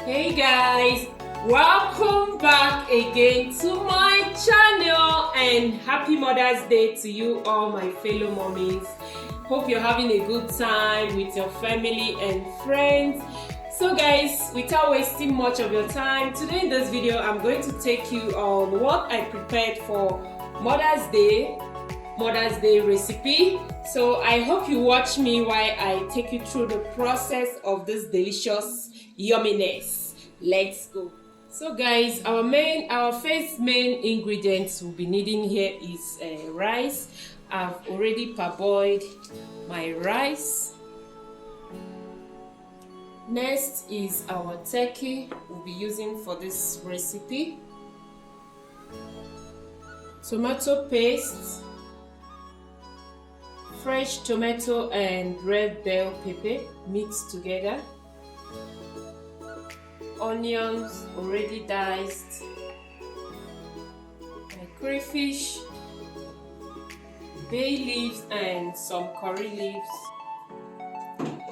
Hey guys, welcome back again to my channel and happy Mother's Day to you all my fellow mommies. Hope you're having a good time with your family and friends. So guys, without wasting much of your time, today in this video I'm going to take you on what I prepared for Mother's Day recipe. So I hope you watch me while I take you through the process of this delicious yumminess. Let's go. So guys, our first main ingredients we'll be needing here is rice. I've already parboiled my rice. Next is our turkey we'll be using for this recipe. Tomato paste, fresh tomato and red bell pepper mixed together, onions already diced, crayfish, bay leaves and some curry leaves,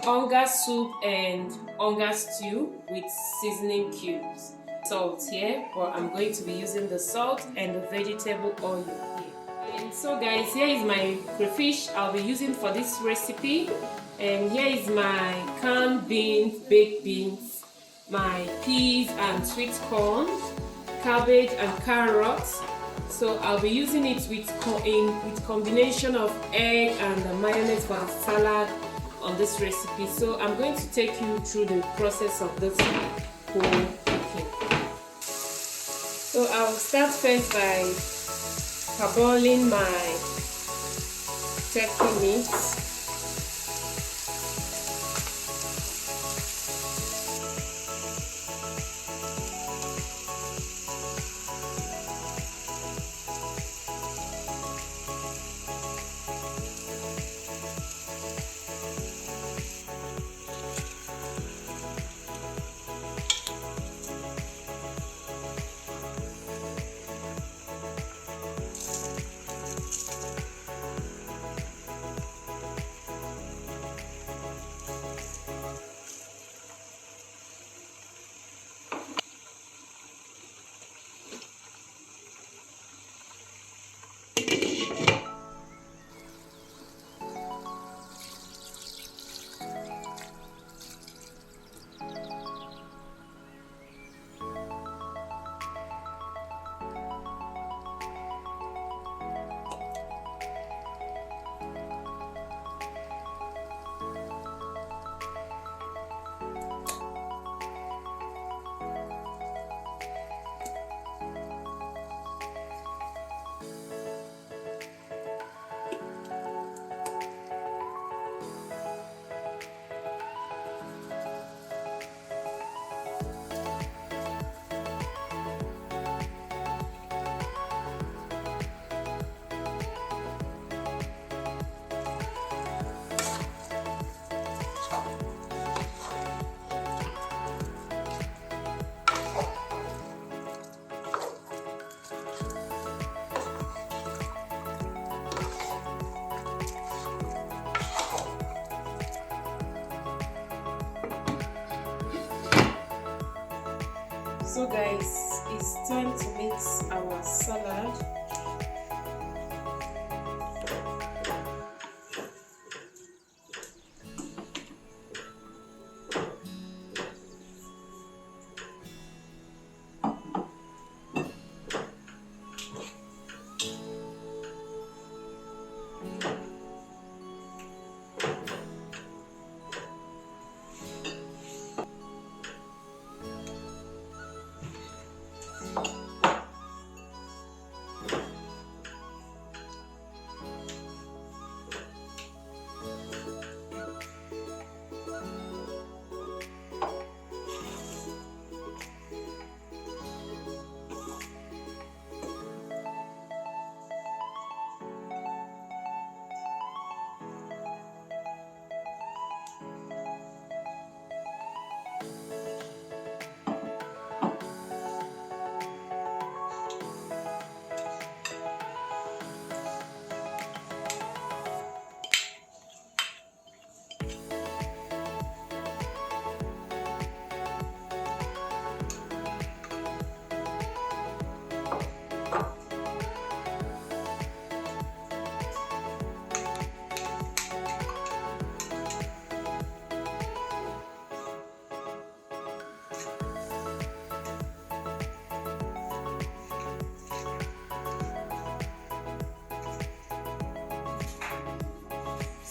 onga soup and onga stew with seasoning cubes, salt here, but I'm going to be using the salt and the vegetable oil here. And so guys, here is my crayfish I'll be using for this recipe, and here is my canned beans, baked beans, my peas and sweet corn, cabbage and carrots. So I'll be using it with combination of egg and the mayonnaise for the salad on this recipe. So I'm going to take you through the process of this whole cooking. So I'll start first by parboiling my turkey meat. So guys, it's time to mix our salad.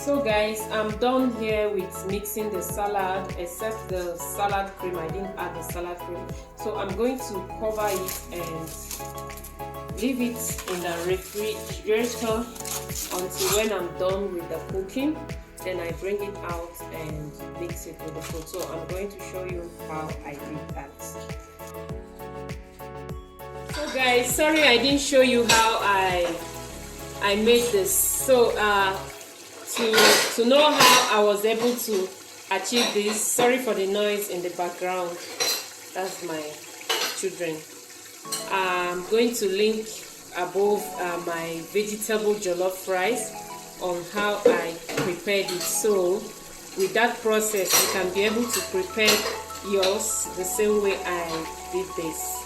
So guys, I'm done here with mixing the salad, except the salad cream. I didn't add the salad cream. So I'm going to cover it and leave it in the refrigerator until when I'm done with the cooking. Then I bring it out and mix it with the food. So I'm going to show you how I did that. So guys, sorry I didn't show you how I made this. So to know how I was able to achieve this, sorry for the noise in the background, that's my children. I'm going to link above my vegetable jollof rice on how I prepared it. So with that process you can be able to prepare yours the same way I did this.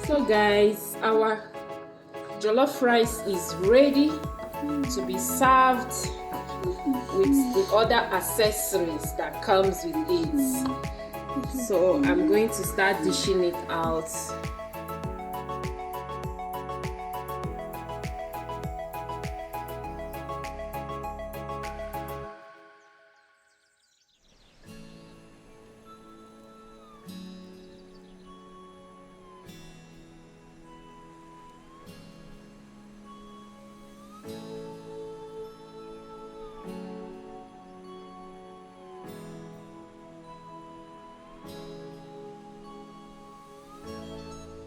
So guys, our jollof rice is ready to be served with the other accessories that comes with it. So I'm going to start dishing it out.